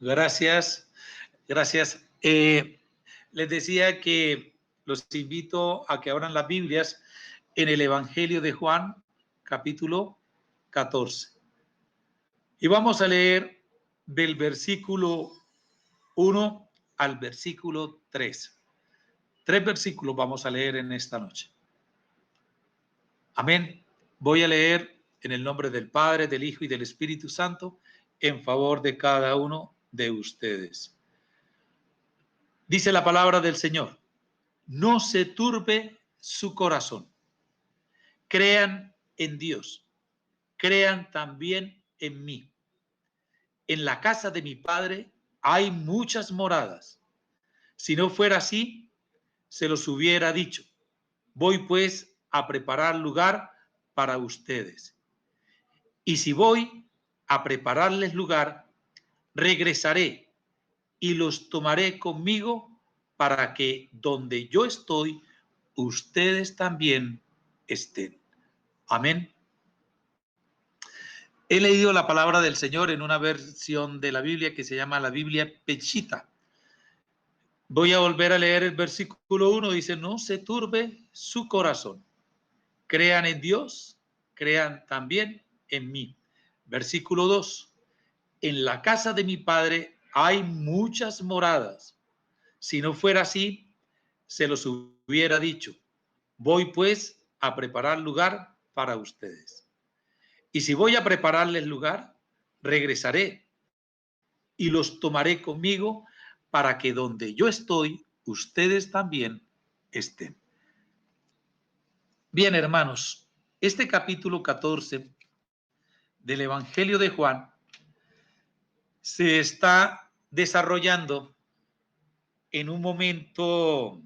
Gracias, gracias. Les decía que los invito a que abran las Biblias en el Evangelio de Juan, capítulo 14. Y vamos a leer del versículo 1 al versículo 3. 3 versículos vamos a leer en esta noche. Amén. Voy a leer en el nombre del Padre, del Hijo y del Espíritu Santo en favor de cada uno de ustedes. Dice la palabra del Señor: no se turbe su corazón. Crean en Dios, crean también en mí. En la casa de mi Padre hay muchas moradas. Si no fuera así, se los hubiera dicho. Voy pues a preparar lugar para ustedes. Y si voy a prepararles lugar, regresaré y los tomaré conmigo para que donde yo estoy, ustedes también estén. Amén. He leído la palabra del Señor en una versión de la Biblia que se llama la Biblia Peshitta. Voy a volver a leer el versículo 1. Dice: no se turbe su corazón. Crean en Dios, crean también en mí. Versículo 2. En la casa de mi Padre hay muchas moradas. Si no fuera así, se los hubiera dicho. Voy pues a preparar lugar para ustedes. Y si voy a prepararles lugar, regresaré y los tomaré conmigo para que donde yo estoy, ustedes también estén. Bien, hermanos, este capítulo 14 del Evangelio de Juan se está desarrollando en un momento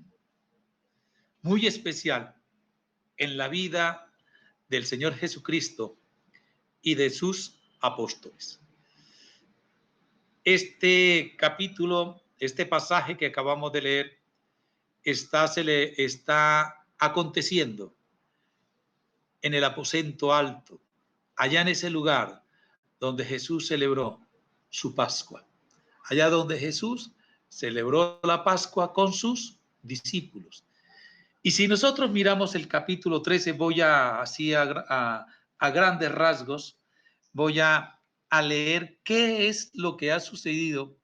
muy especial en la vida del Señor Jesucristo y de sus apóstoles. Este capítulo, este pasaje que acabamos de leer, está aconteciendo en el aposento alto, allá en ese lugar donde Jesús celebró su Pascua, allá donde Jesús celebró la Pascua con sus discípulos. Y si nosotros miramos el capítulo 13, voy a grandes rasgos, voy a leer qué es lo que ha sucedido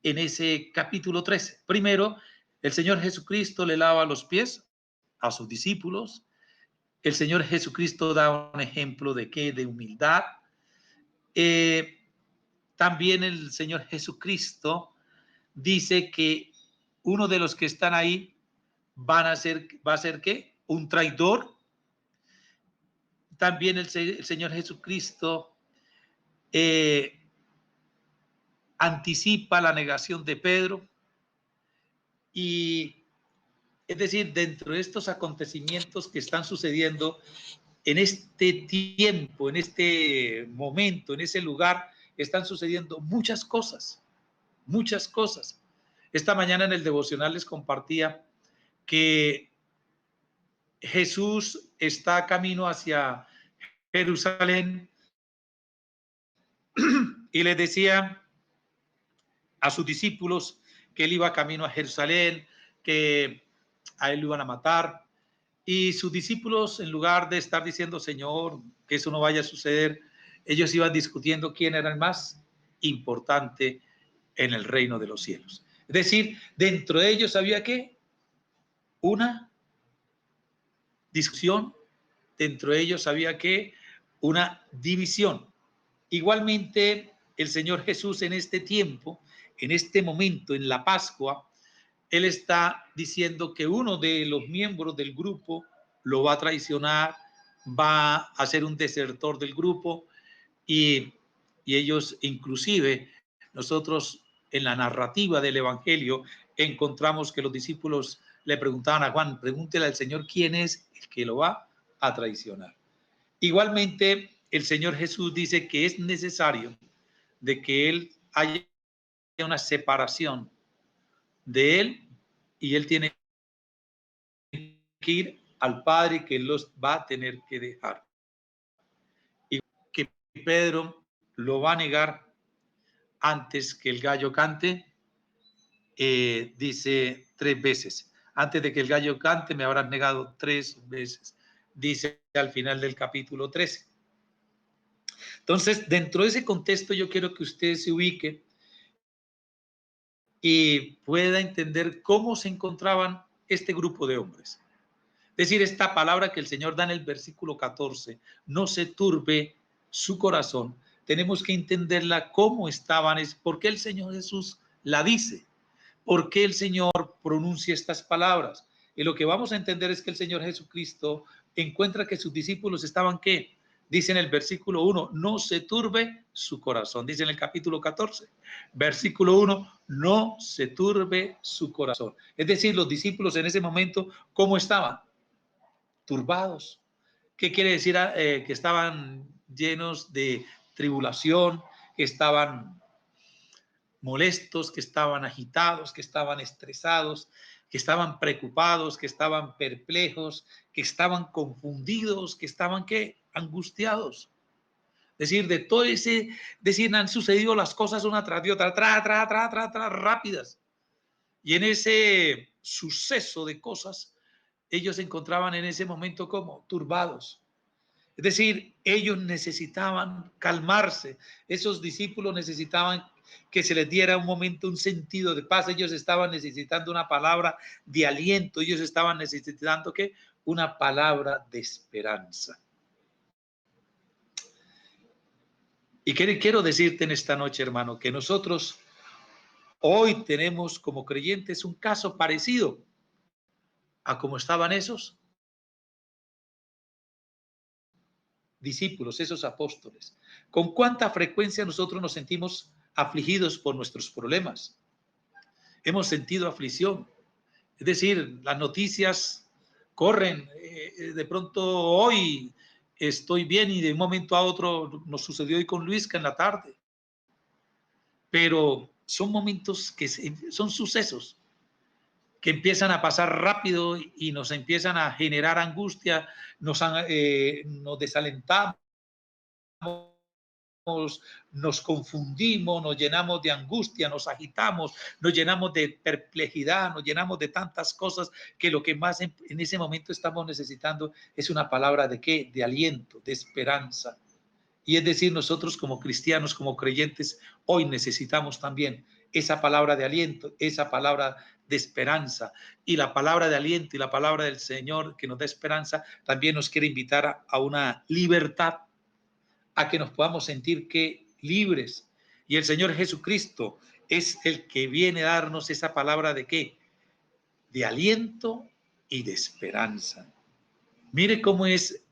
en ese capítulo 13. Primero, el Señor Jesucristo le lava los pies a sus discípulos. El Señor Jesucristo da un ejemplo de qué, de humildad. También el Señor Jesucristo dice que uno de los que están ahí va a ser ¿qué? Un traidor. También el Señor Jesucristo anticipa la negación de Pedro. Y es decir, dentro de estos acontecimientos que están sucediendo en este tiempo, en este momento, en ese lugar, están sucediendo muchas cosas, muchas cosas. Esta mañana en el devocional les compartía que Jesús está camino hacia Jerusalén y les decía a sus discípulos que él iba camino a Jerusalén, que a él lo iban a matar. Y sus discípulos, en lugar de estar diciendo, Señor, que eso no vaya a suceder, ellos iban discutiendo quién era el más importante en el reino de los cielos. Es decir, dentro de ellos había que una discusión, dentro de ellos había que una división. Igualmente, el Señor Jesús en este tiempo, en este momento, en la Pascua, Él está diciendo que uno de los miembros del grupo lo va a traicionar, va a ser un desertor del grupo y ellos inclusive, nosotros en la narrativa del Evangelio encontramos que los discípulos le preguntaban a Juan, pregúntele al Señor quién es el que lo va a traicionar. Igualmente, el Señor Jesús dice que es necesario de que Él haya una separación de Él y Él tiene que ir al Padre, que Él los va a tener que dejar. Y que Pedro lo va a negar antes que el gallo cante, dice 3 veces. Antes de que el gallo cante me habrás negado 3 veces, dice al final del capítulo 13. Entonces, dentro de ese contexto yo quiero que usted se ubique y pueda entender cómo se encontraban este grupo de hombres. Es decir, esta palabra que el Señor da en el versículo 14, no se turbe su corazón, tenemos que entenderla cómo estaban, es por qué el Señor Jesús la dice, por qué el Señor pronuncia estas palabras. Y lo que vamos a entender es que el Señor Jesucristo encuentra que sus discípulos estaban, ¿qué? Dice en el versículo 1, no se turbe su corazón. Dice en el capítulo 14, versículo 1, no se turbe su corazón. Es decir, los discípulos en ese momento, ¿cómo estaban? Turbados. ¿Qué quiere decir? Que estaban llenos de tribulación, que estaban molestos, que estaban agitados, que estaban estresados, que estaban preocupados, que estaban perplejos, que estaban confundidos, que estaban ¿qué? Angustiados. Es decir, de todo ese, decir, han sucedido las cosas una tras de otra, rápidas. Y en ese suceso de cosas, ellos se encontraban en ese momento como turbados. Es decir, ellos necesitaban calmarse, esos discípulos necesitaban que se les diera un momento, un sentido de paz, ellos estaban necesitando una palabra de aliento, ellos estaban necesitando ¿qué? Una palabra de esperanza. Y quiero decirte en esta noche, hermano, que nosotros hoy tenemos como creyentes un caso parecido a como estaban esos discípulos, esos apóstoles. ¿Con cuánta frecuencia nosotros nos sentimos afligidos por nuestros problemas? Hemos sentido aflicción. Es decir, las noticias corren. De pronto hoy estoy bien y de un momento a otro nos sucedió hoy con Luisca en la tarde. Pero son momentos que son sucesos que empiezan a pasar rápido y nos empiezan a generar angustia, nos desalentamos, nos confundimos, nos llenamos de angustia, nos agitamos, nos llenamos de perplejidad, nos llenamos de tantas cosas que lo que más en ese momento estamos necesitando es una palabra de qué, de aliento, de esperanza. Y es decir, nosotros como cristianos, como creyentes, hoy necesitamos también esa palabra de aliento, esa palabra de esperanza. Y la palabra de aliento y la palabra del Señor que nos da esperanza también nos quiere invitar a una libertad, a que nos podamos sentir que libres. Y el Señor Jesucristo es el que viene a darnos esa palabra de qué? De aliento y de esperanza. Mire cómo es.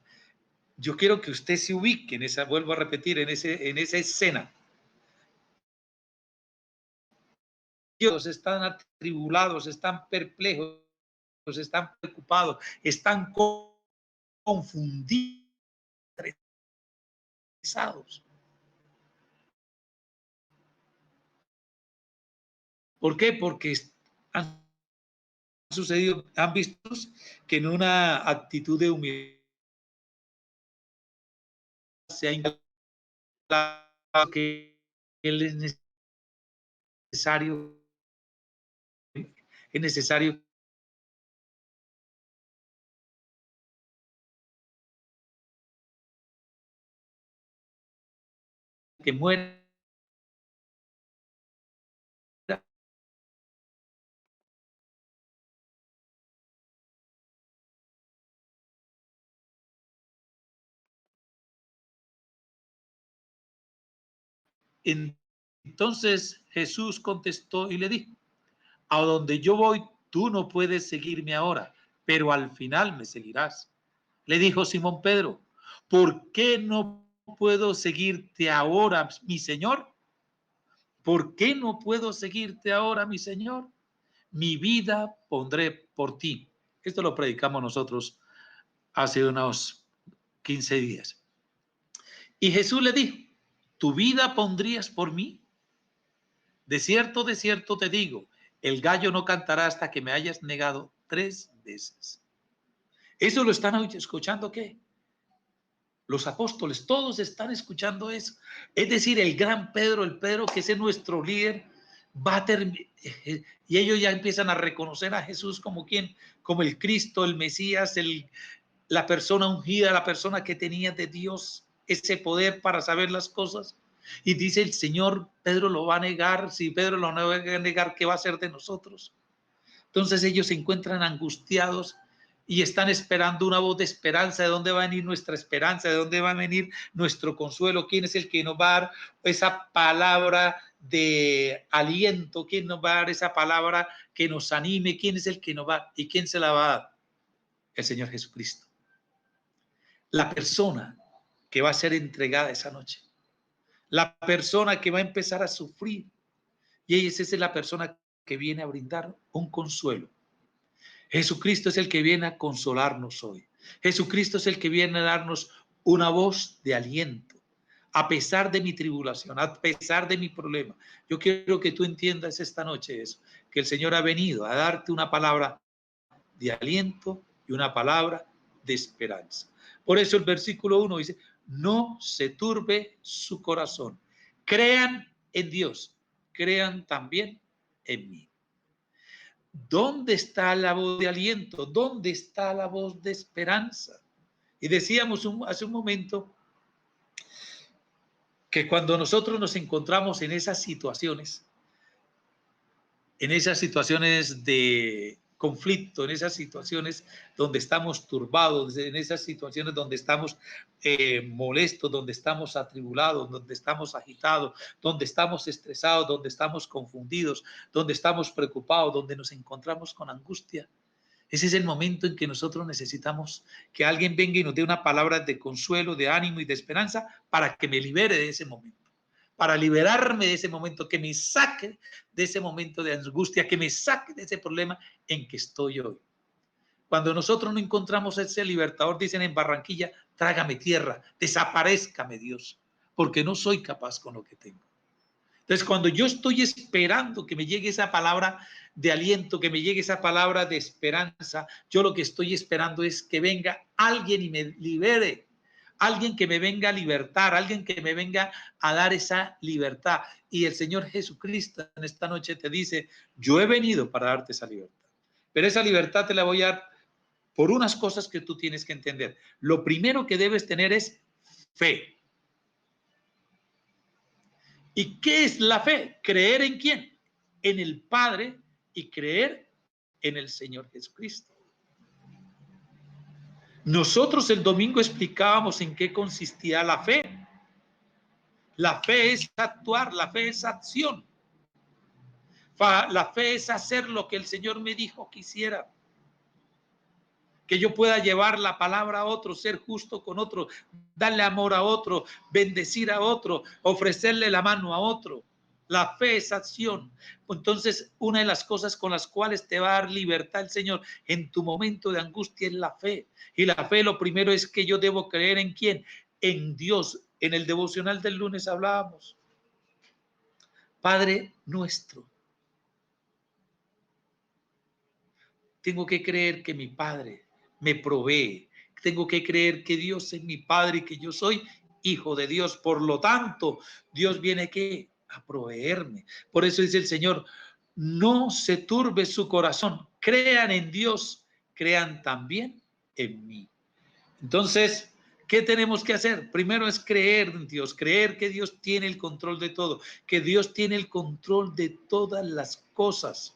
Yo quiero que usted se ubique en esa, vuelvo a repetir, en esa escena. Ellos están atribulados, están perplejos, están preocupados, están confundidos, estresados. ¿Por qué? Porque han sucedido, han visto que en una actitud de humildad se ha instalado que él es necesario que muera. Entonces Jesús contestó y le dijo, a donde yo voy, tú no puedes seguirme ahora, pero al final me seguirás. Le dijo Simón Pedro, ¿por qué no puedo seguirte ahora, mi Señor? ¿Por qué no puedo seguirte ahora, mi Señor? Mi vida pondré por ti. Esto lo predicamos nosotros hace unos 15 días. Y Jesús le dijo, ¿tu vida pondrías por mí? De cierto te digo, el gallo no cantará hasta que me hayas negado 3 veces. ¿Eso lo están escuchando qué? Los apóstoles, todos están escuchando eso. Es decir, el gran Pedro, el Pedro que es nuestro líder, va a terminar, y ellos ya empiezan a reconocer a Jesús como quien, como el Cristo, el Mesías, la persona ungida, la persona que tenía de Dios ese poder para saber las cosas. Y dice el Señor, Pedro lo va a negar. Si Pedro lo va a negar, ¿qué va a hacer de nosotros? Entonces ellos se encuentran angustiados y están esperando una voz de esperanza. ¿De dónde va a venir nuestra esperanza? ¿De dónde va a venir nuestro consuelo? ¿Quién es el que nos va a dar esa palabra de aliento? ¿Quién nos va a dar esa palabra que nos anime? ¿Quién es el que nos va? ¿Y quién se la va a dar? El Señor Jesucristo. La persona que va a ser entregada esa noche. La persona que va a empezar a sufrir. Y esa es la persona que viene a brindar un consuelo. Jesucristo es el que viene a consolarnos hoy. Jesucristo es el que viene a darnos una voz de aliento. A pesar de mi tribulación, a pesar de mi problema. Yo quiero que tú entiendas esta noche eso, que el Señor ha venido a darte una palabra de aliento y una palabra de esperanza. Por eso el versículo 1 dice, no se turbe su corazón. Crean en Dios, crean también en mí. ¿Dónde está la voz de aliento? ¿Dónde está la voz de esperanza? Y decíamos hace un momento que cuando nosotros nos encontramos en esas situaciones de conflicto, en esas situaciones donde estamos turbados, en esas situaciones donde estamos molestos, donde estamos atribulados, donde estamos agitados, donde estamos estresados, donde estamos confundidos, donde estamos preocupados, donde nos encontramos con angustia. Ese es el momento en que nosotros necesitamos que alguien venga y nos dé una palabra de consuelo, de ánimo y de esperanza para que me libere de ese momento, para liberarme de ese momento, que me saque de ese momento de angustia, que me saque de ese problema en que estoy hoy. Cuando nosotros no encontramos ese libertador, dicen en Barranquilla, trágame tierra, desaparezcame Dios, porque no soy capaz con lo que tengo. Entonces, cuando yo estoy esperando que me llegue esa palabra de aliento, que me llegue esa palabra de esperanza, yo lo que estoy esperando es que venga alguien y me libere, alguien que me venga a libertar, alguien que me venga a dar esa libertad. Y el Señor Jesucristo en esta noche te dice, yo he venido para darte esa libertad. Pero esa libertad te la voy a dar por unas cosas que tú tienes que entender. Lo primero que debes tener es fe. ¿Y qué es la fe? ¿Creer en quién? En el Padre y creer en el Señor Jesucristo. Nosotros el domingo explicábamos en qué consistía la fe. La fe es actuar, la fe es acción. La fe es hacer lo que el Señor me dijo que hiciera. Que yo pueda llevar la palabra a otro, ser justo con otro, darle amor a otro, bendecir a otro, ofrecerle la mano a otro. La fe es acción. Entonces, una de las cosas con las cuales te va a dar libertad el Señor en tu momento de angustia es la fe. Y la fe, lo primero es que yo debo creer en quién, en Dios. En el devocional del lunes hablábamos. Padre nuestro. Tengo que creer que mi Padre me provee. Tengo que creer que Dios es mi Padre y que yo soy hijo de Dios. Por lo tanto, Dios viene ¿qué? A proveerme. Por eso dice el Señor, no se turbe su corazón. Crean en Dios, crean también en mí. Entonces, ¿qué tenemos que hacer? Primero es creer en Dios, creer que Dios tiene el control de todo, que Dios tiene el control de todas las cosas,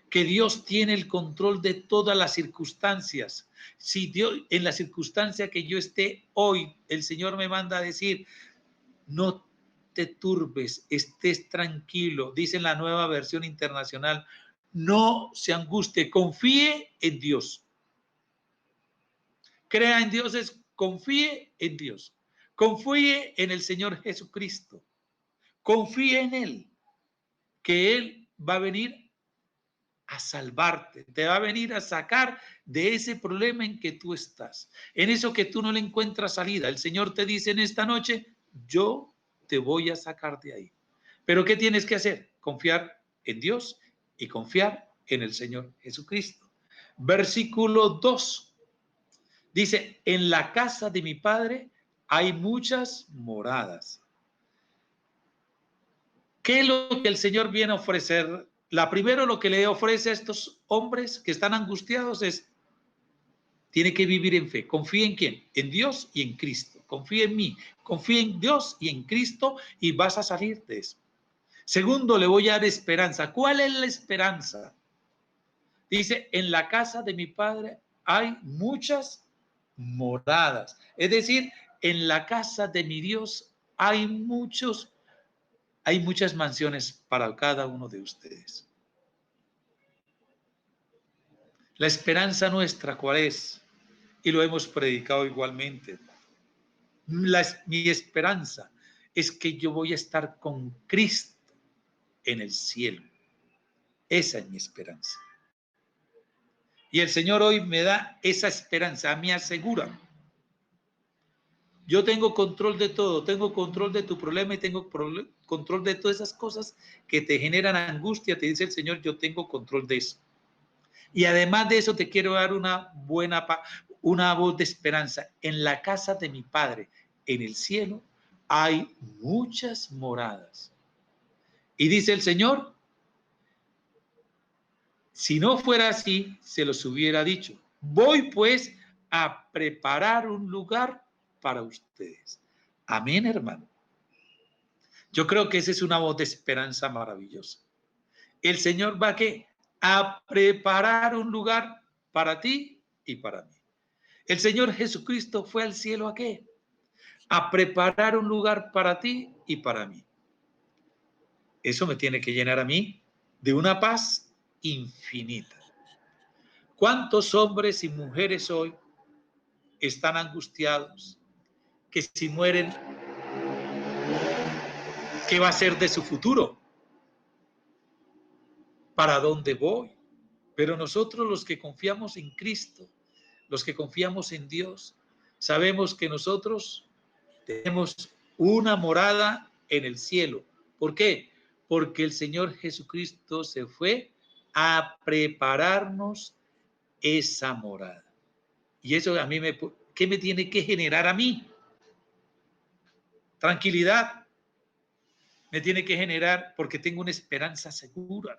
que Dios tiene el control de todas las circunstancias. Si Dios, en la circunstancia que yo esté hoy, el Señor me manda a decir, no te turbes, estés tranquilo, dice en la Nueva Versión Internacional, no se angustie, confíe en Dios. Crea en Dios es confíe en Dios. Confíe en el Señor Jesucristo. Confíe en Él, que Él va a venir a salvarte, te va a venir a sacar de ese problema en que tú estás, en eso que tú no le encuentras salida. El Señor te dice en esta noche, yo te voy a sacar de ahí. Pero ¿qué tienes que hacer? Confiar en Dios y confiar en el Señor Jesucristo. Versículo 2. Dice, en la casa de mi Padre hay muchas moradas. ¿Qué es lo que el Señor viene a ofrecer? Primero lo que le ofrece a estos hombres que están angustiados es, tiene que vivir en fe. ¿Confía en quién? En Dios y en Cristo. Confía en mí. Confía en Dios y en Cristo y vas a salir de eso. Segundo, le voy a dar esperanza. ¿Cuál es la esperanza? Dice, en la casa de mi Padre hay muchas moradas. Es decir, en la casa de mi Dios hay muchas mansiones para cada uno de ustedes. La esperanza nuestra, ¿cuál es? Y lo hemos predicado igualmente. Mi esperanza es que yo voy a estar con Cristo en el cielo. Esa es mi esperanza. Y el Señor hoy me da esa esperanza, me asegura. Yo tengo control de todo, tengo control de tu problema y tengo control de todas esas cosas que te generan angustia. Te dice el Señor, yo tengo control de eso. Y además de eso te quiero dar una voz de esperanza. En la casa de mi Padre, en el cielo, hay muchas moradas. Y dice el Señor, si no fuera así, se los hubiera dicho. Voy pues a preparar un lugar para ustedes. Amén, hermano. Yo creo que esa es una voz de esperanza maravillosa. El Señor va a preparar un lugar para ti y para mí. El Señor Jesucristo fue al cielo ¿a qué? A preparar un lugar para ti y para mí. Eso me tiene que llenar a mí de una paz infinita. ¿Cuántos hombres y mujeres hoy están angustiados? Que si mueren, ¿qué va a ser de su futuro? ¿Para dónde voy? Pero nosotros los que confiamos en Cristo, los que confiamos en Dios, sabemos que nosotros tenemos una morada en el cielo. ¿Por qué? Porque el Señor Jesucristo se fue a prepararnos esa morada. Y eso a mí ¿qué me tiene que generar a mí? Tranquilidad. Me tiene que generar porque tengo una esperanza segura.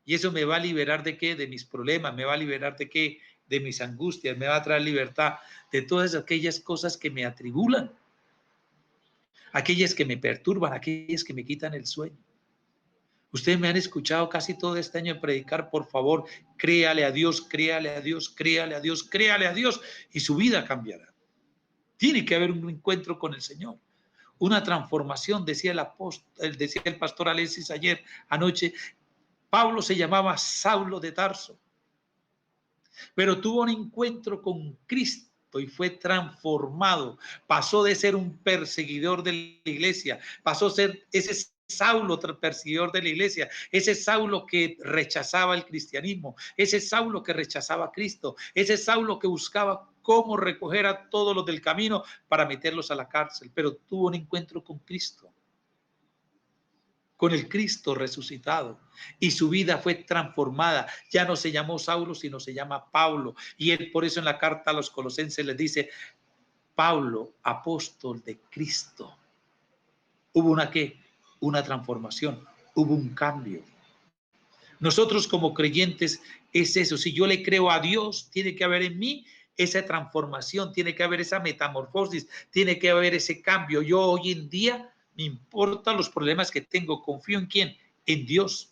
Y eso me va a liberar de qué? De mis problemas, me va a liberar de qué? De mis angustias, me va a traer libertad de todas aquellas cosas que me atribulan, aquellas que me perturban, aquellas que me quitan el sueño. Ustedes me han escuchado casi todo este año predicar, por favor, créale a Dios, créale a Dios, créale a Dios, créale a Dios, y su vida cambiará. Tiene que haber un encuentro con el Señor, una transformación, decía el pastor Alexis ayer, anoche. Pablo se llamaba Saulo de Tarso, pero tuvo un encuentro con Cristo y fue transformado. Pasó de ser un perseguidor de la iglesia, pasó a ser ese Saulo perseguidor de la iglesia, ese Saulo que rechazaba el cristianismo, ese Saulo que rechazaba a Cristo, ese Saulo que buscaba cómo recoger a todos los del camino para meterlos a la cárcel, pero tuvo un encuentro con Cristo, con el Cristo resucitado, y su vida fue transformada. Ya no se llamó Saulo, sino se llama Pablo, y él por eso en la carta a los Colosenses les dice, Pablo, apóstol de Cristo. Hubo una transformación, hubo un cambio. Nosotros como creyentes es eso, si yo le creo a Dios, tiene que haber en mí esa transformación, tiene que haber esa metamorfosis, tiene que haber ese cambio. Yo hoy en día me importan los problemas que tengo, confío en quién, en Dios.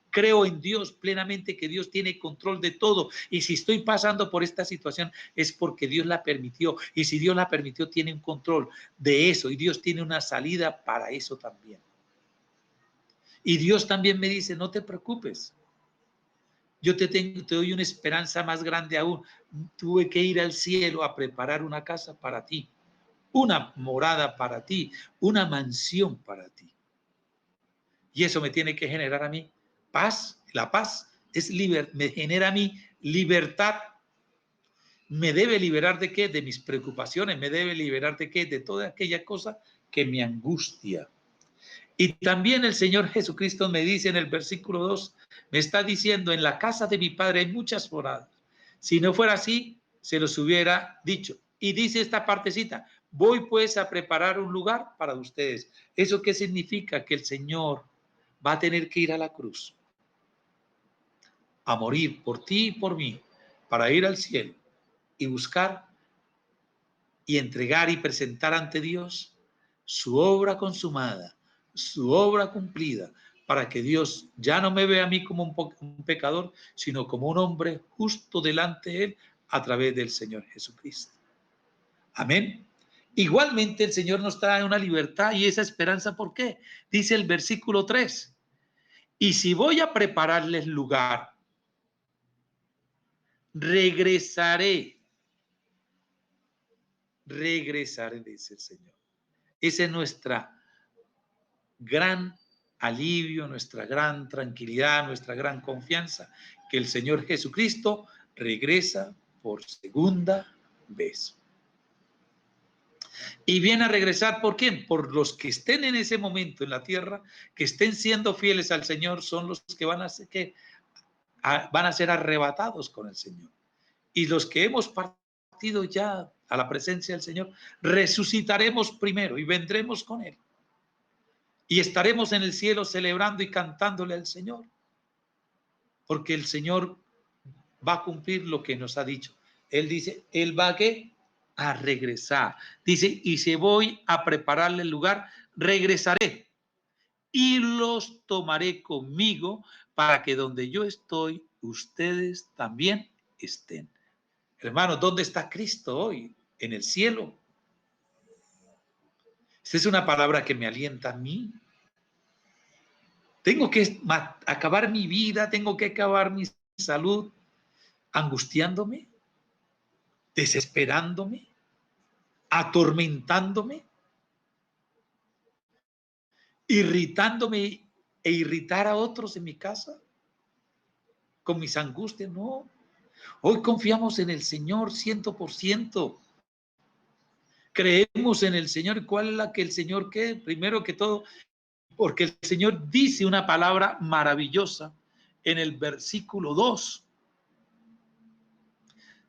Creo en Dios plenamente, que Dios tiene control de todo, y si estoy pasando por esta situación es porque Dios la permitió, y si Dios la permitió tiene un control de eso, y Dios tiene una salida para eso también. Y Dios también me dice, no te preocupes, yo te doy una esperanza más grande aún. Tuve que ir al cielo a preparar una casa para ti, una morada para ti, una mansión para ti. Y eso me tiene que generar a mí paz. La paz me genera a mí libertad. Me debe liberar de qué? De mis preocupaciones. Me debe liberar de qué? De toda aquella cosa que me angustia. Y también el Señor Jesucristo me dice en el versículo 2, me está diciendo, en la casa de mi Padre hay muchas moradas. Si no fuera así, se los hubiera dicho. Y dice esta partecita, voy pues a preparar un lugar para ustedes. ¿Eso qué significa? Que el Señor va a tener que ir a la cruz, a morir por ti y por mí, para ir al cielo y buscar y entregar y presentar ante Dios su obra consumada, su obra cumplida, para que Dios ya no me vea a mí como un pecador, sino como un hombre justo delante de Él a través del Señor Jesucristo. Amén. Igualmente el Señor nos trae una libertad y esa esperanza, ¿por qué? Dice el versículo 3, y si voy a prepararles lugar, regresaré, dice el Señor. Esa es nuestra gran alivio, nuestra gran tranquilidad, nuestra gran confianza, que el Señor Jesucristo regresa por segunda vez. Y viene a regresar, ¿por quién? Por los que estén en ese momento en la tierra, que estén siendo fieles al Señor, son los que van a ser arrebatados con el Señor. Y los que hemos partido ya a la presencia del Señor, resucitaremos primero y vendremos con Él. Y estaremos en el cielo celebrando y cantándole al Señor. Porque el Señor va a cumplir lo que nos ha dicho. Él dice, Él va a regresar. Dice, y si voy a prepararle el lugar, regresaré y los tomaré conmigo para que donde yo estoy, ustedes también estén. Hermanos, ¿dónde está Cristo hoy? En el cielo. Esta es una palabra que me alienta a mí. Tengo que acabar mi vida, tengo que acabar mi salud angustiándome, desesperándome, atormentándome, irritándome e irritar a otros en mi casa con mis angustias. No, hoy confiamos en el Señor 100%. Creemos en el Señor. ¿Cuál es la que el Señor qué? Primero que todo, porque el Señor dice una palabra maravillosa en el versículo 2.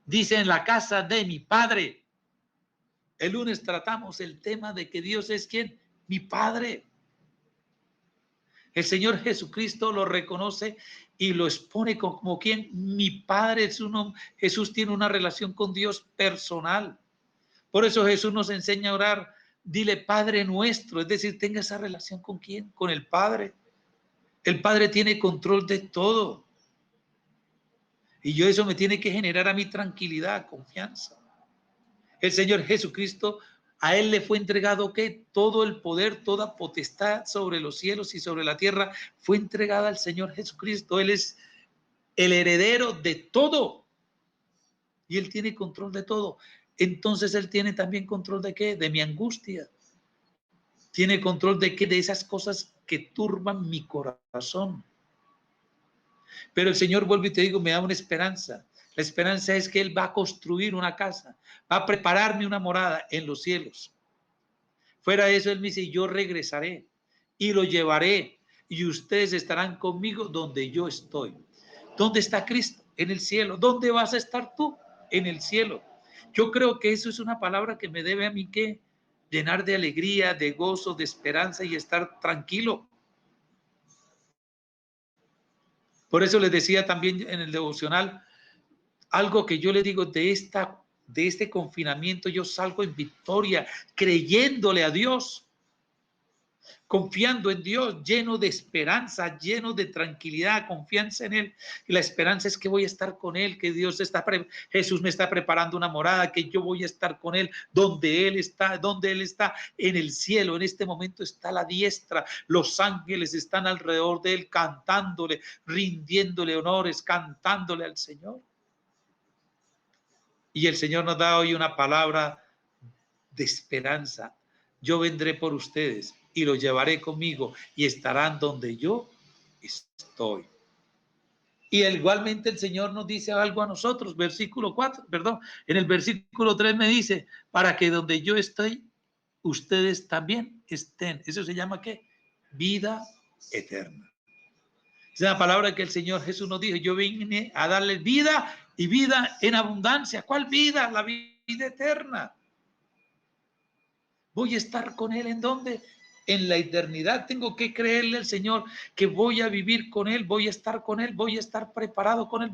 Dice, en la casa de mi Padre. El lunes tratamos el tema de que Dios es ¿quién? Mi Padre. El Señor Jesucristo lo reconoce y lo expone como quien mi Padre es uno. Jesús tiene una relación con Dios personal. Por eso Jesús nos enseña a orar. Dile Padre nuestro, es decir, tenga esa relación con quién, con el Padre. El Padre tiene control de todo. Y eso me tiene que generar a mí tranquilidad, confianza. El Señor Jesucristo, a Él le fue entregado ¿qué? Todo el poder, toda potestad sobre los cielos y sobre la tierra fue entregada al Señor Jesucristo. Él es el heredero de todo. Y Él tiene control de todo. Entonces Él tiene también control de ¿qué? De mi angustia. Tiene control de ¿qué? De esas cosas que turban mi corazón. Pero el Señor, vuelvo y te digo, me da una esperanza. La esperanza es que Él va a construir una casa, va a prepararme una morada en los cielos. Fuera de eso, Él me dice, yo regresaré y lo llevaré y ustedes estarán conmigo donde yo estoy. ¿Dónde está Cristo? En el cielo. ¿Dónde vas a estar tú? En el cielo. Yo creo que eso es una palabra que me debe a mí que llenar de alegría, de gozo, de esperanza y estar tranquilo. Por eso les decía también en el devocional, algo que yo le digo de este confinamiento, yo salgo en victoria, creyéndole a Dios, confiando en Dios, lleno de esperanza, lleno de tranquilidad, confianza en Él. Y la esperanza es que voy a estar con Él, que Jesús me está preparando una morada, que yo voy a estar con Él, donde Él está en el cielo. En este momento está a la diestra, los ángeles están alrededor de Él, cantándole, rindiéndole honores, cantándole al Señor. Y el Señor nos da hoy una palabra de esperanza. Yo vendré por ustedes y los llevaré conmigo y estarán donde yo estoy. Y igualmente el Señor nos dice algo a nosotros, versículo 4, perdón, en el versículo 3 me dice, para que donde yo estoy, ustedes también estén. Eso se llama ¿qué? Vida eterna. Es una palabra que el Señor Jesús nos dijo, yo vine a darles vida y vida en abundancia. ¿Cuál vida? La vida eterna. Voy a estar con Él, ¿en dónde? En la eternidad. Tengo que creerle al Señor que voy a vivir con Él, voy a estar con Él, voy a estar preparado con Él,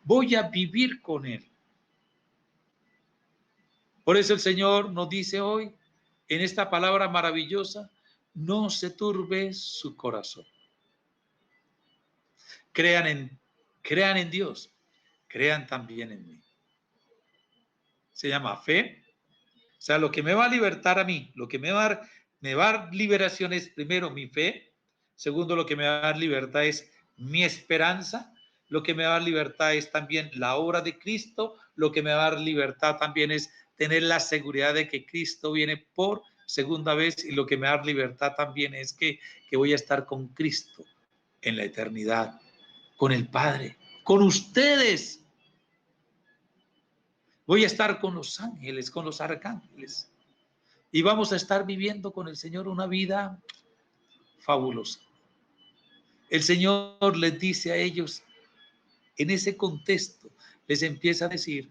voy a vivir con Él. Por eso el Señor nos dice hoy, en esta palabra maravillosa, no se turbe su corazón. Crean en Dios, crean también en mí. Se llama fe. O sea, lo que me va a libertar a mí, lo que me va a dar liberación es primero mi fe. Segundo, lo que me va a dar libertad es mi esperanza. Lo que me va a dar libertad es también la obra de Cristo. Lo que me va a dar libertad también es tener la seguridad de que Cristo viene por segunda vez. Y lo que me va a dar libertad también es que voy a estar con Cristo en la eternidad, con el Padre, con ustedes. Voy a estar con los ángeles, con los arcángeles. Y vamos a estar viviendo con el Señor una vida fabulosa. El Señor les dice a ellos, en ese contexto, les empieza a decir,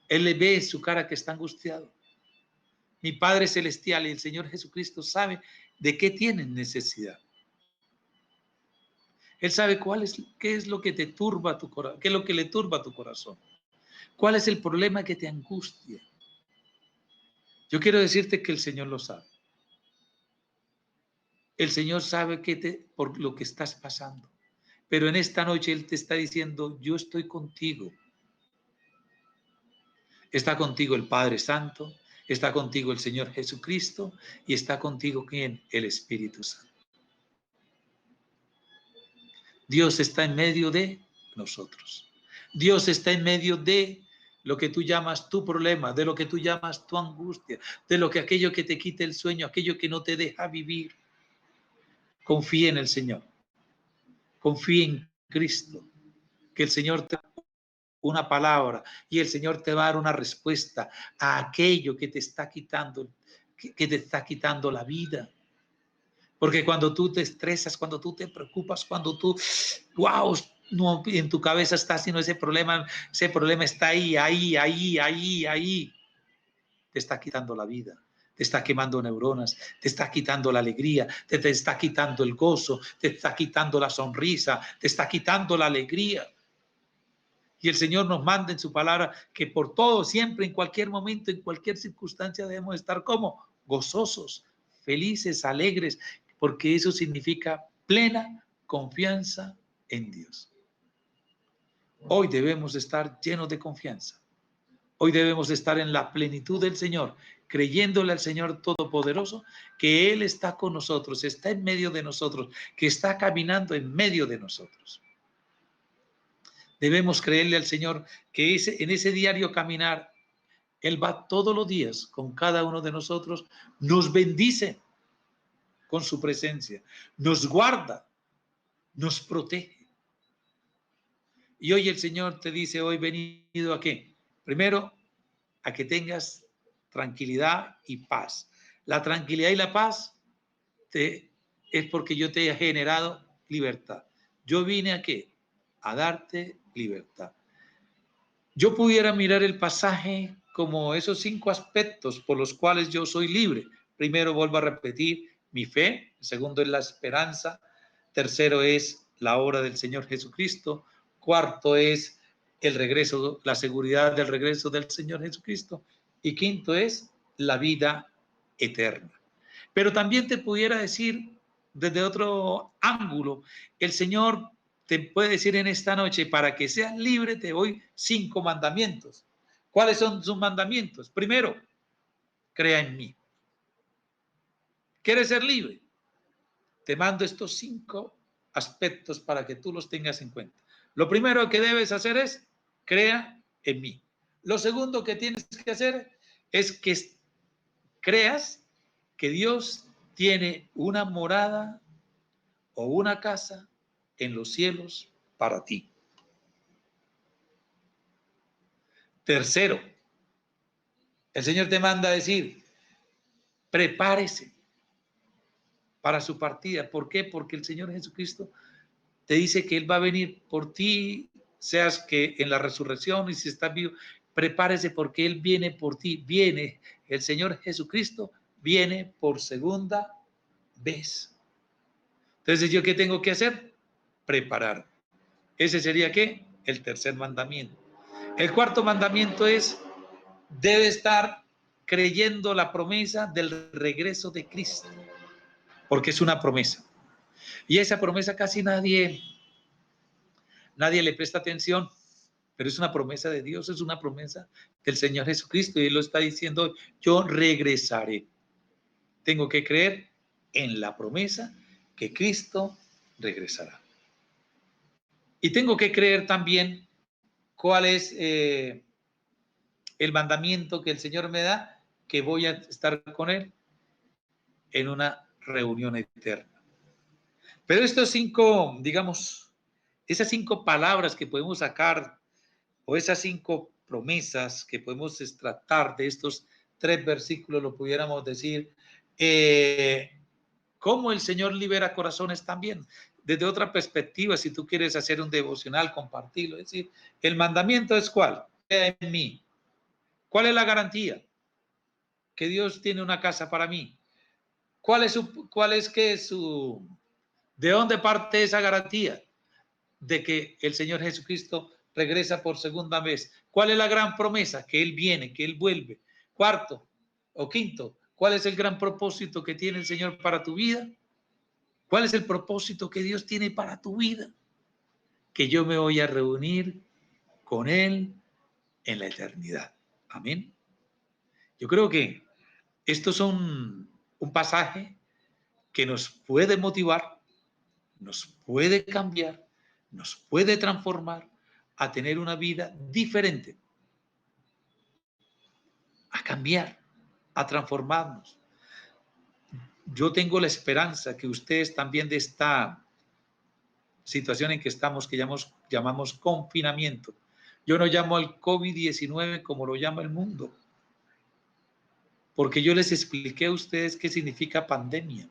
Él le ve su cara que está angustiado. Mi Padre Celestial y el Señor Jesucristo sabe de qué tienen necesidad. Él sabe qué es lo que te turba tu corazón, qué es lo que le turba tu corazón. ¿Cuál es el problema que te angustia? Yo quiero decirte que el Señor lo sabe. El Señor sabe por lo que estás pasando. Pero en esta noche Él te está diciendo, yo estoy contigo. Está contigo el Padre Santo, está contigo el Señor Jesucristo y está contigo ¿quién? El Espíritu Santo. Dios está en medio de nosotros. Dios está en medio de lo que tú llamas tu problema, de lo que tú llamas tu angustia, de aquello que te quita el sueño, aquello que no te deja vivir. Confía en el Señor. Confía en Cristo. Que el Señor te una palabra y el Señor te va a dar una respuesta a aquello que te está quitando, que te está quitando la vida. Porque cuando tú te estresas, cuando tú te preocupas, cuando tú, wow, no, en tu cabeza está haciendo ese problema está ahí, te está quitando la vida. Te está quemando neuronas, te está quitando la alegría, te está quitando el gozo, te está quitando la sonrisa, te está quitando la alegría. Y el Señor nos manda en su palabra que por todo, siempre, en cualquier momento, en cualquier circunstancia debemos estar como gozosos, felices, alegres, porque eso significa plena confianza en Dios. Hoy debemos estar llenos de confianza. Hoy debemos estar en la plenitud del Señor, creyéndole al Señor Todopoderoso, que Él está con nosotros, está en medio de nosotros, que está caminando en medio de nosotros. Debemos creerle al Señor que en ese diario caminar, Él va todos los días con cada uno de nosotros, nos bendice con su presencia, nos guarda, nos protege. Y hoy el Señor te dice, hoy venido a qué? Primero, a que tengas tranquilidad y paz. La tranquilidad y la paz es porque yo te he generado libertad. Yo vine a qué? A darte libertad. Yo pudiera mirar el pasaje como esos 5 aspectos por los cuales yo soy libre. Primero, vuelvo a repetir, mi fe. Segundo es la esperanza. Tercero es la obra del Señor Jesucristo. Cuarto es el regreso, la seguridad del regreso del Señor Jesucristo. Y quinto es la vida eterna. Pero también te pudiera decir desde otro ángulo, el Señor te puede decir en esta noche, para que seas libre te doy 5 mandamientos. ¿Cuáles son sus mandamientos? Primero, crea en mí. ¿Quieres ser libre? Te mando estos 5 aspectos para que tú los tengas en cuenta. Lo primero que debes hacer es, crea en mí. Lo segundo que tienes que hacer es que creas que Dios tiene una morada o una casa en los cielos para ti. Tercero, el Señor te manda a decir, prepárese para su partida. ¿Por qué? Porque el Señor Jesucristo te dice que Él va a venir por ti seas que en la resurrección y si estás vivo, prepárese porque Él viene por ti, viene, el Señor Jesucristo viene por segunda vez. Entonces, ¿yo qué tengo que hacer? Preparar. Ese sería, ¿qué? El tercer mandamiento. El cuarto mandamiento es, debe estar creyendo la promesa del regreso de Cristo, porque es una promesa. Y esa promesa casi nadie le presta atención, pero es una promesa de Dios, es una promesa del Señor Jesucristo, y Él lo está diciendo, yo regresaré. Tengo que creer en la promesa que Cristo regresará. Y tengo que creer también cuál es el mandamiento que el Señor me da, que voy a estar con Él en una reunión eterna. Pero estos cinco, digamos, esas cinco palabras que podemos sacar, o esas cinco promesas que podemos extractar de estos tres versículos, lo pudiéramos decir, cómo el Señor libera corazones también. Desde otra perspectiva, si tú quieres hacer un devocional, compartirlo. Es decir, el mandamiento es ¿cuál? Crea en mí. ¿Cuál es la garantía? Que Dios tiene una casa para mí. ¿De dónde parte esa garantía? De que el Señor Jesucristo regresa por segunda vez. ¿Cuál es la gran promesa? Que Él viene, que Él vuelve. Cuarto o quinto, ¿cuál es el gran propósito que tiene el Señor para tu vida? ¿Cuál es el propósito que Dios tiene para tu vida? Que yo me voy a reunir con Él en la eternidad. Amén. Yo creo que estos son un pasaje que nos puede motivar, nos puede cambiar, nos puede transformar a tener una vida diferente, a cambiar, a transformarnos. Yo tengo la esperanza que ustedes también de esta situación en que estamos, que llamamos confinamiento. Yo no llamo al COVID-19 como lo llama el mundo, porque yo les expliqué a ustedes qué significa pandemia.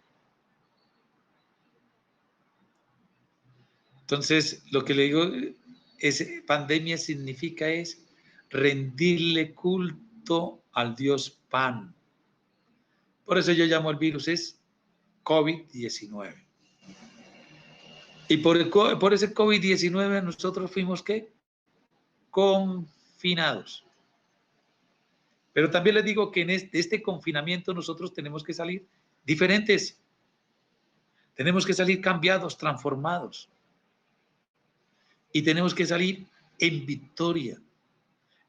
Entonces, lo que le digo es, pandemia significa es rendirle culto al Dios Pan. Por eso yo llamo al virus es COVID-19. Y por ese COVID-19 nosotros fuimos, ¿qué? Confinados. Pero también les digo que en este confinamiento nosotros tenemos que salir diferentes. Tenemos que salir cambiados, transformados. Y tenemos que salir en victoria.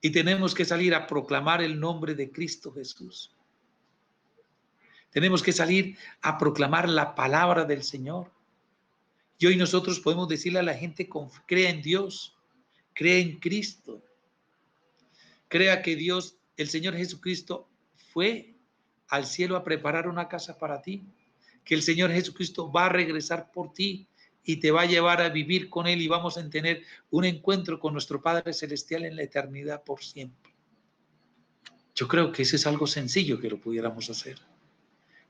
Y tenemos que salir a proclamar el nombre de Cristo Jesús. Tenemos que salir a proclamar la palabra del Señor. Y hoy nosotros podemos decirle a la gente, crea en Dios, crea en Cristo. Crea que Dios, el Señor Jesucristo, fue al cielo a preparar una casa para ti. Que el Señor Jesucristo va a regresar por ti y te va a llevar a vivir con Él y vamos a tener un encuentro con nuestro Padre Celestial en la eternidad por siempre. Yo creo que eso es algo sencillo que lo pudiéramos hacer.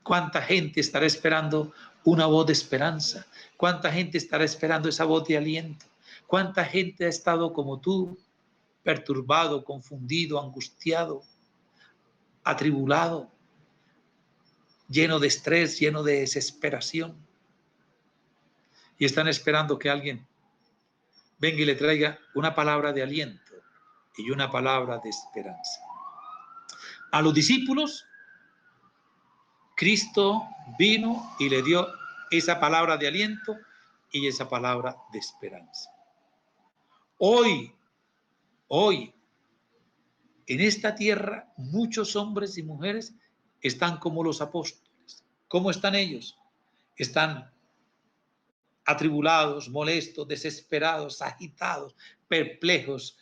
¿Cuánta gente estará esperando una voz de esperanza? ¿Cuánta gente estará esperando esa voz de aliento? ¿Cuánta gente ha estado como tú, perturbado, confundido, angustiado, atribulado, lleno de estrés, lleno de desesperación? Y están esperando que alguien venga y le traiga una palabra de aliento y una palabra de esperanza. A los discípulos, Cristo vino y le dio esa palabra de aliento y esa palabra de esperanza. Hoy, en esta tierra, muchos hombres y mujeres están como los apóstoles. ¿Cómo están ellos? Están atribulados, molestos, desesperados, agitados, perplejos,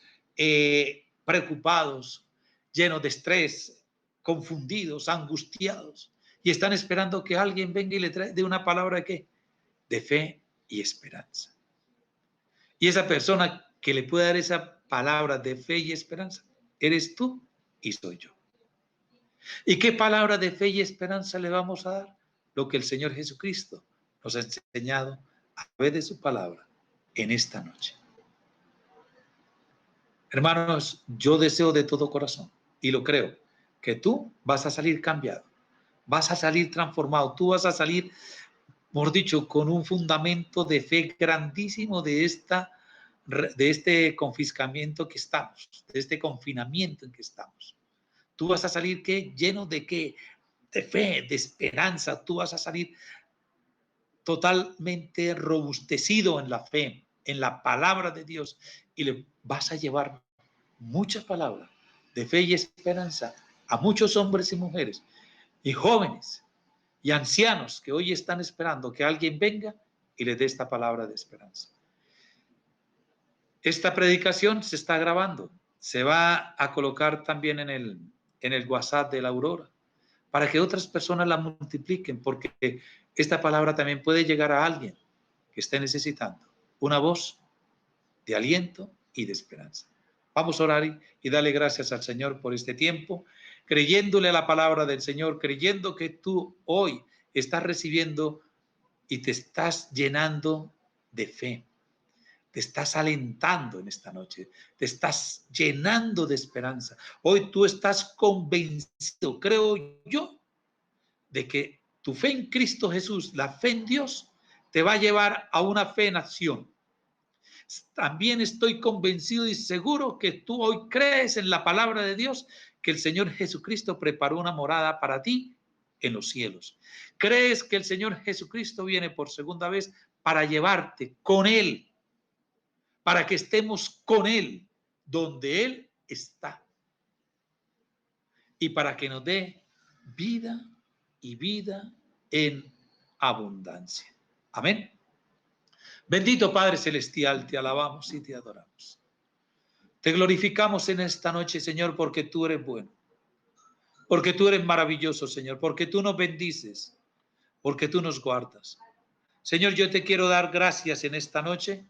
preocupados, llenos de estrés, confundidos, angustiados, y están esperando que alguien venga y le dé una palabra de fe y esperanza. Y esa persona que le puede dar esa palabra de fe y esperanza, eres tú y soy yo. ¿Y qué palabra de fe y esperanza le vamos a dar? Lo que el Señor Jesucristo nos ha enseñado a través de su palabra en esta noche. Hermanos, yo deseo de todo corazón, y lo creo, que tú vas a salir cambiado, vas a salir transformado, tú vas a salir, mejor dicho, con un fundamento de fe grandísimo de este confiscamiento que estamos, de este confinamiento en que estamos. Tú vas a salir, ¿qué? Lleno de qué? De fe, de esperanza. Tú vas a salir totalmente robustecido en la fe, en la palabra de Dios, y le vas a llevar muchas palabras de fe y esperanza a muchos hombres y mujeres, y jóvenes y ancianos que hoy están esperando que alguien venga y les dé esta palabra de esperanza. Esta predicación se está grabando, se va a colocar también en el WhatsApp de la Aurora, para que otras personas la multipliquen, porque esta palabra también puede llegar a alguien que esté necesitando una voz de aliento y de esperanza. Vamos a orar y darle gracias al Señor por este tiempo, creyéndole a la palabra del Señor, creyendo que tú hoy estás recibiendo y te estás llenando de fe. Te estás alentando en esta noche, te estás llenando de esperanza. Hoy tú estás convencido, creo yo, de que tu fe en Cristo Jesús, la fe en Dios, te va a llevar a una fe en acción. También estoy convencido y seguro que tú hoy crees en la palabra de Dios, que el Señor Jesucristo preparó una morada para ti en los cielos. Crees que el Señor Jesucristo viene por segunda vez para llevarte con Él, para que estemos con Él donde Él está, y para que nos dé vida y vida en abundancia. Amén. Bendito Padre Celestial, te alabamos y te adoramos. Te glorificamos en esta noche, Señor, porque tú eres bueno, porque tú eres maravilloso, Señor, porque tú nos bendices, porque tú nos guardas. Señor, yo te quiero dar gracias en esta noche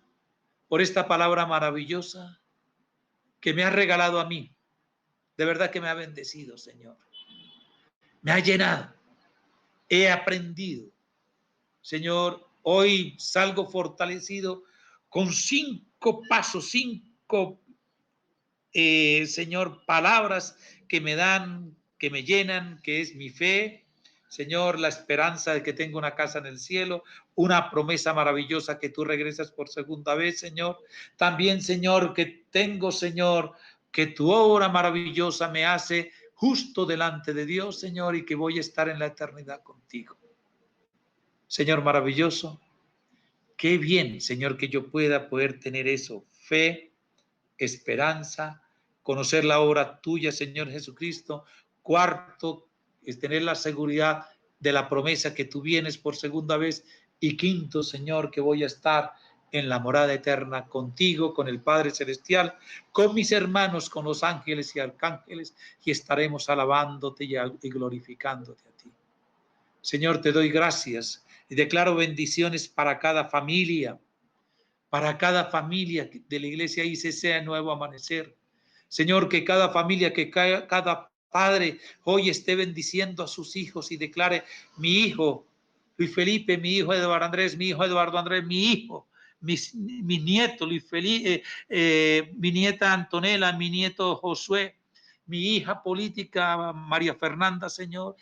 por esta palabra maravillosa que me has regalado a mí. De verdad que me ha bendecido, Señor. Me ha llenado. He aprendido. Señor, hoy salgo fortalecido con 5 pasos, 5 Señor, palabras que me dan, que me llenan, que es mi fe, Señor, la esperanza de que tengo una casa en el cielo, una promesa maravillosa que tú regresas por segunda vez, Señor. También, Señor, que tengo, Señor, que tu obra maravillosa me hace justo delante de Dios, Señor, y que voy a estar en la eternidad contigo. Señor maravilloso, qué bien, Señor, que yo pueda poder tener eso, fe, esperanza, conocer la obra tuya, Señor Jesucristo. Cuarto, es tener la seguridad de la promesa que tú vienes por segunda vez. Y quinto, Señor, que voy a estar en la morada eterna contigo, con el Padre Celestial, con mis hermanos, con los ángeles y arcángeles, y estaremos alabándote y glorificándote a ti. Señor, te doy gracias y declaro bendiciones para cada familia de la iglesia ICC Nuevo Amanecer. Señor, que cada familia, que cada padre hoy esté bendiciendo a sus hijos y declare: mi hijo Luis Felipe, mi hijo Eduardo Andrés, mi hijo Eduardo Andrés, mi hijo, mi nieto Luis Felipe, mi nieta Antonella, mi nieto Josué, mi hija política María Fernanda, Señor,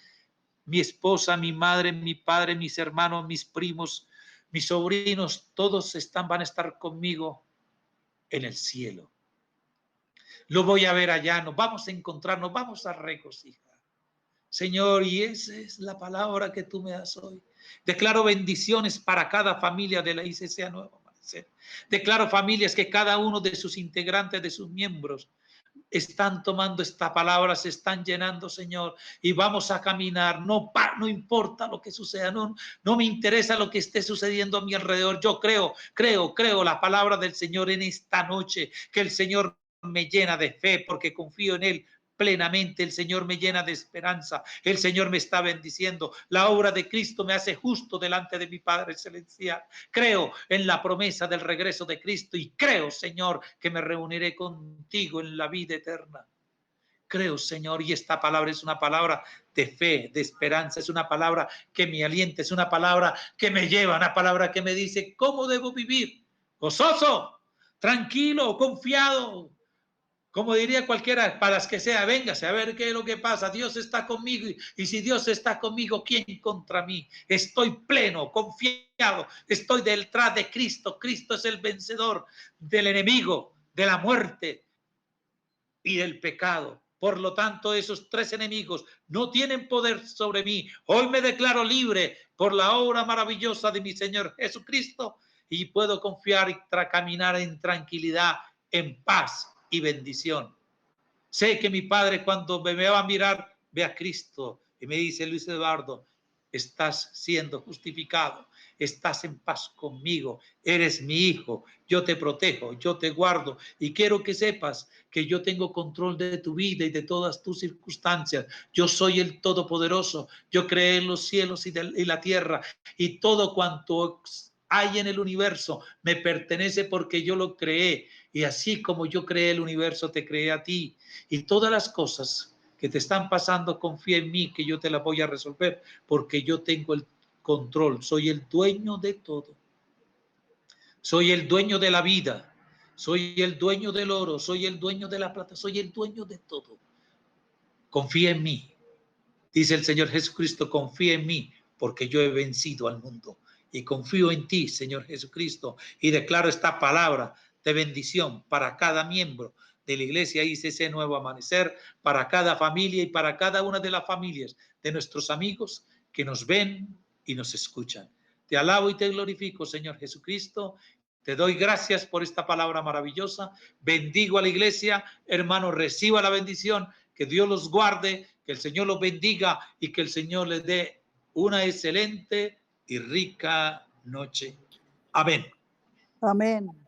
mi esposa, mi madre, mi padre, mis hermanos, mis primos, mis sobrinos, todos van a estar conmigo en el cielo. Lo voy a ver allá, nos vamos a encontrar, nos vamos a regocijar. Señor, y esa es la palabra que tú me das hoy. Declaro bendiciones para cada familia de la ICC Nuevo Amanecer. Declaro familias que cada uno de sus integrantes, de sus miembros, están tomando esta palabra, se están llenando, Señor, y vamos a caminar. No importa lo que suceda, no me interesa lo que esté sucediendo a mi alrededor. Yo creo la palabra del Señor en esta noche, que el Señor me llena de fe porque confío en Él plenamente. El Señor me llena de esperanza, el Señor me está bendiciendo, la obra de Cristo me hace justo delante de mi Padre Celestial. Creo en la promesa del regreso de Cristo y creo, Señor, que me reuniré contigo en la vida eterna. Creo, Señor, y esta palabra es una palabra de fe, de esperanza, es una palabra que me alienta, es una palabra que me lleva, una palabra que me dice cómo debo vivir, gozoso, tranquilo, confiado, como diría cualquiera, para las que sea, véngase a ver qué es lo que pasa. Dios está conmigo y si Dios está conmigo, ¿quién contra mí? Estoy pleno, confiado, estoy detrás de Cristo. Cristo es el vencedor del enemigo, de la muerte y del pecado. Por lo tanto, esos tres enemigos no tienen poder sobre mí. Hoy me declaro libre por la obra maravillosa de mi Señor Jesucristo y puedo confiar y caminar en tranquilidad, en paz y bendición. Sé que mi Padre cuando me va a mirar ve a Cristo y me dice: Luis Eduardo, estás siendo justificado, estás en paz conmigo, eres mi hijo, yo te protejo, yo te guardo y quiero que sepas que yo tengo control de tu vida y de todas tus circunstancias. Yo soy el Todopoderoso, yo creé los cielos y la tierra y todo cuanto hay en el universo me pertenece porque yo lo creé y así como yo creé el universo te creé a ti y todas las cosas que te están pasando, confía en mí que yo te las voy a resolver porque yo tengo el control, soy el dueño de todo. Soy el dueño de la vida, soy el dueño del oro, soy el dueño de la plata, soy el dueño de todo. Confía en mí, dice el Señor Jesucristo, confía en mí porque yo he vencido al mundo. Y confío en ti, Señor Jesucristo, y declaro esta palabra de bendición para cada miembro de la iglesia ICC Nuevo Amanecer, para cada familia y para cada una de las familias de nuestros amigos que nos ven y nos escuchan. Te alabo y te glorifico, Señor Jesucristo. Te doy gracias por esta palabra maravillosa. Bendigo a la iglesia. Hermano, reciba la bendición. Que Dios los guarde, que el Señor los bendiga y que el Señor les dé una excelente y rica noche. Amén. Amén.